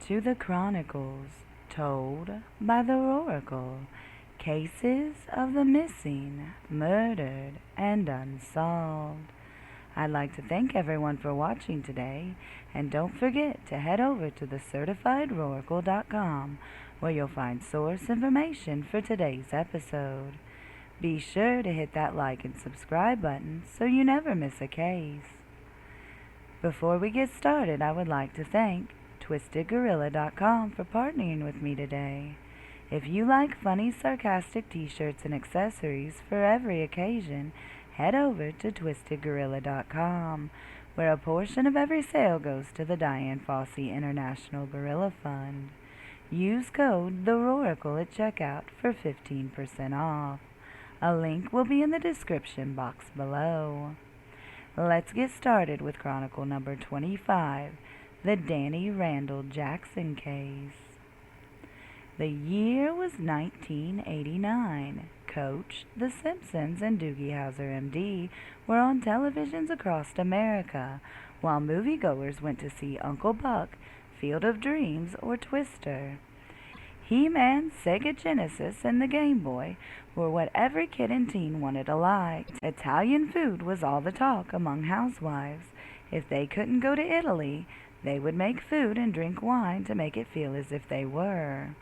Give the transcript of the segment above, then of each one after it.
to the Chronicles, told by the Oracle. Cases of the missing, murdered, and unsolved. I'd like to thank everyone for watching today, and don't forget to head over to thecertifiedoracle.com where you'll find source information for today's episode. Be sure to hit that like and subscribe button so you never miss a case. Before we get started, I would like to thank twistedgorilla.com for partnering with me today. If you like funny, sarcastic t-shirts and accessories for every occasion, head over to twistedgorilla.com, where a portion of every sale goes to the Diane Fossey International Gorilla Fund. Use code THEOracle at checkout for 15% off. A link will be in the description box below. Let's get started with Chronicle number 25, the Danny Randall Jackson case. The year was 1989. Coach, The Simpsons, and Doogie Howser, MD, were on televisions across America, while moviegoers went to see Uncle Buck, Field of Dreams, or Twister. He-Man, Sega Genesis, and the Game Boy were what every kid and teen wanted to like. Italian food was all the talk among housewives. If they couldn't go to Italy, they would make food and drink wine to make it feel as if they were.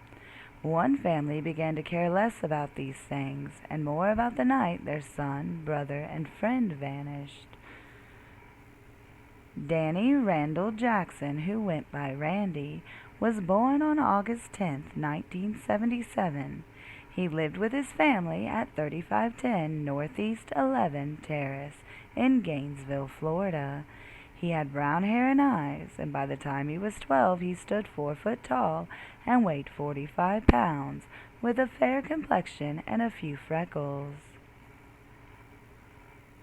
One family began to care less about these things, and more about the night their son, brother, and friend vanished. Danny Randall Jackson, who went by Randy, was born on August 10, 1977. He lived with his family at 3510 Northeast 11 Terrace in Gainesville, Florida. He had brown hair and eyes, and by the time he was 12 he stood 4 foot tall and weighed 45 pounds, with a fair complexion and a few freckles.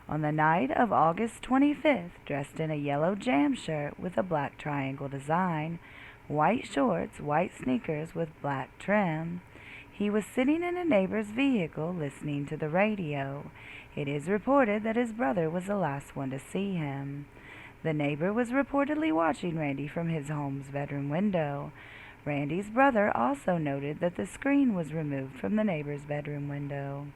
On the night of August 25th, dressed in a yellow jam shirt with a black triangle design, white shorts, white sneakers with black trim, he was sitting in a neighbor's vehicle listening to the radio. It is reported that his brother was the last one to see him. The neighbor was reportedly watching Randy from his home's bedroom window. Randy's brother also noted that the screen was removed from the neighbor's bedroom window.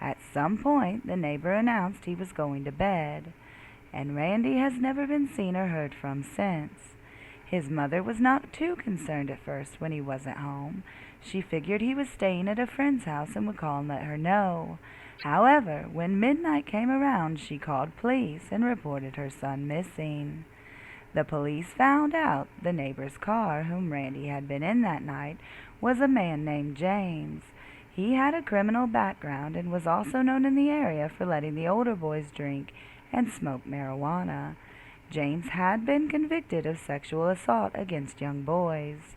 At some point, the neighbor announced he was going to bed, and Randy has never been seen or heard from since. His mother was not too concerned at first when he wasn't home. She figured he was staying at a friend's house and would call and let her know. However, when midnight came around, she called police and reported her son missing. The police found out the neighbor's car, whom Randy had been in that night, was a man named James. He had a criminal background and was also known in the area for letting the older boys drink and smoke marijuana. James had been convicted of sexual assault against young boys.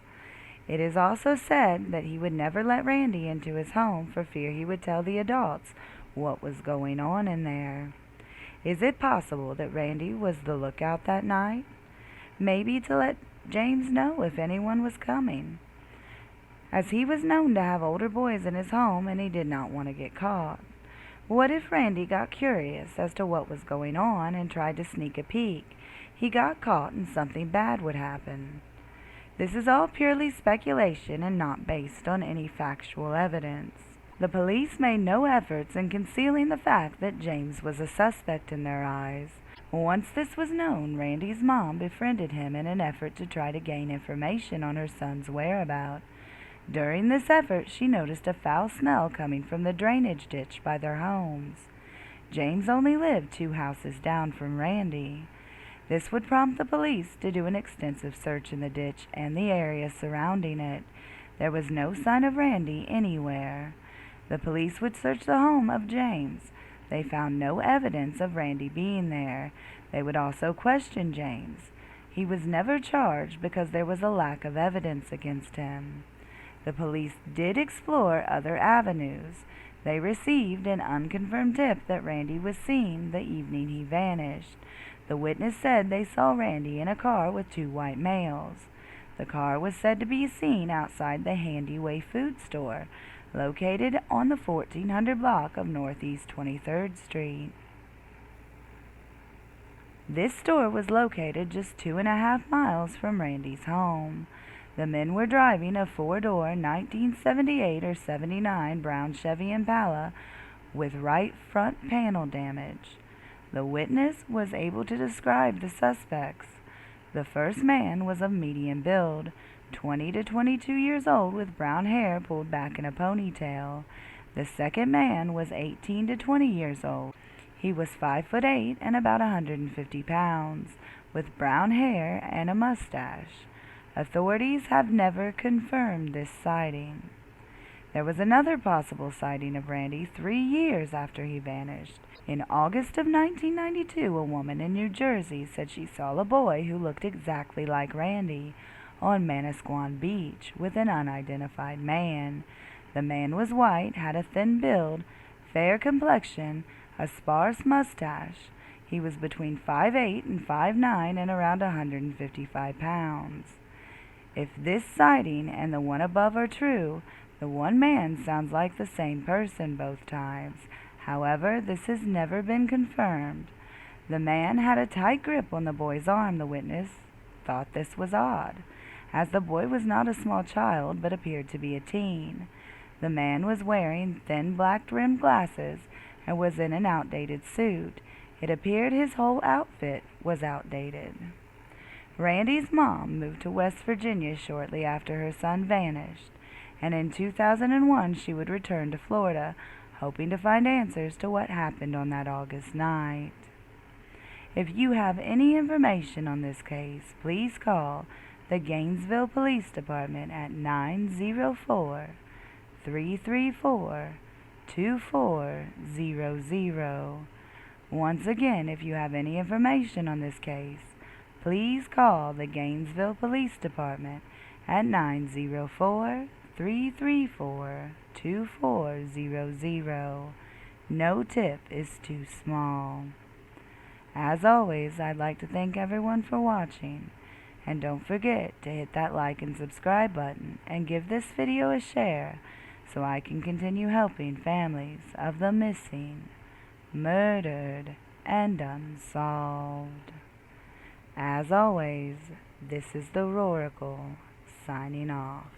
It is also said that he would never let Randy into his home for fear he would tell the adults what was going on in there. Is it possible that Randy was the lookout that night? Maybe to let James know if anyone was coming, as he was known to have older boys in his home and he did not want to get caught. What if Randy got curious as to what was going on and tried to sneak a peek? He got caught and something bad would happen. This is all purely speculation and not based on any factual evidence. The police made no efforts in concealing the fact that James was a suspect in their eyes. Once this was known, Randy's mom befriended him in an effort to try to gain information on her son's whereabouts. During this effort, she noticed a foul smell coming from the drainage ditch by their homes. James only lived 2 houses down from Randy. This would prompt the police to do an extensive search in the ditch and the area surrounding it. There was no sign of Randy anywhere. The police would search the home of James. They found no evidence of Randy being there. They would also question James. He was never charged because there was a lack of evidence against him. The police did explore other avenues. They received an unconfirmed tip that Randy was seen the evening he vanished. The witness said they saw Randy in a car with 2 white males. The car was said to be seen outside the Handyway food store, located on the 1400 block of Northeast 23rd Street. This store was located just 2.5 miles from Randy's home. The men were driving a four-door 1978 or 79 brown Chevy Impala with right front panel damage. The witness was able to describe the suspects. The first man was of medium build, 20 to 22 years old, with brown hair pulled back in a ponytail. The second man was 18 to 20 years old. He was 5'8" and about 150 pounds, with brown hair and a mustache. Authorities have never confirmed this sighting. There was another possible sighting of Randy 3 years after he vanished. In August of 1992, a woman in New Jersey said she saw a boy who looked exactly like Randy on Manasquan Beach with an unidentified man. The man was white, had a thin build, fair complexion, a sparse mustache. He was between 5'8" and 5'9" and around 155 pounds. If this sighting and the one above are true, the one man sounds like the same person both times. However, this has never been confirmed. The man had a tight grip on the boy's arm. The witness thought this was odd, as the boy was not a small child but appeared to be a teen. The man was wearing thin black-rimmed glasses and was in an outdated suit. It appeared his whole outfit was outdated. Randy's mom moved to West Virginia shortly after her son vanished, and in 2001 she would return to Florida, hoping to find answers to what happened on that August night. If you have any information on this case, please call the Gainesville Police Department at 904-334-2400. Once again, if you have any information on this case, please call the Gainesville Police Department at 904-334-2400. No tip is too small. As always, I'd like to thank everyone for watching. And don't forget to hit that like and subscribe button and give this video a share so I can continue helping families of the missing, murdered, and unsolved. As always, this is the Chronikle, signing off.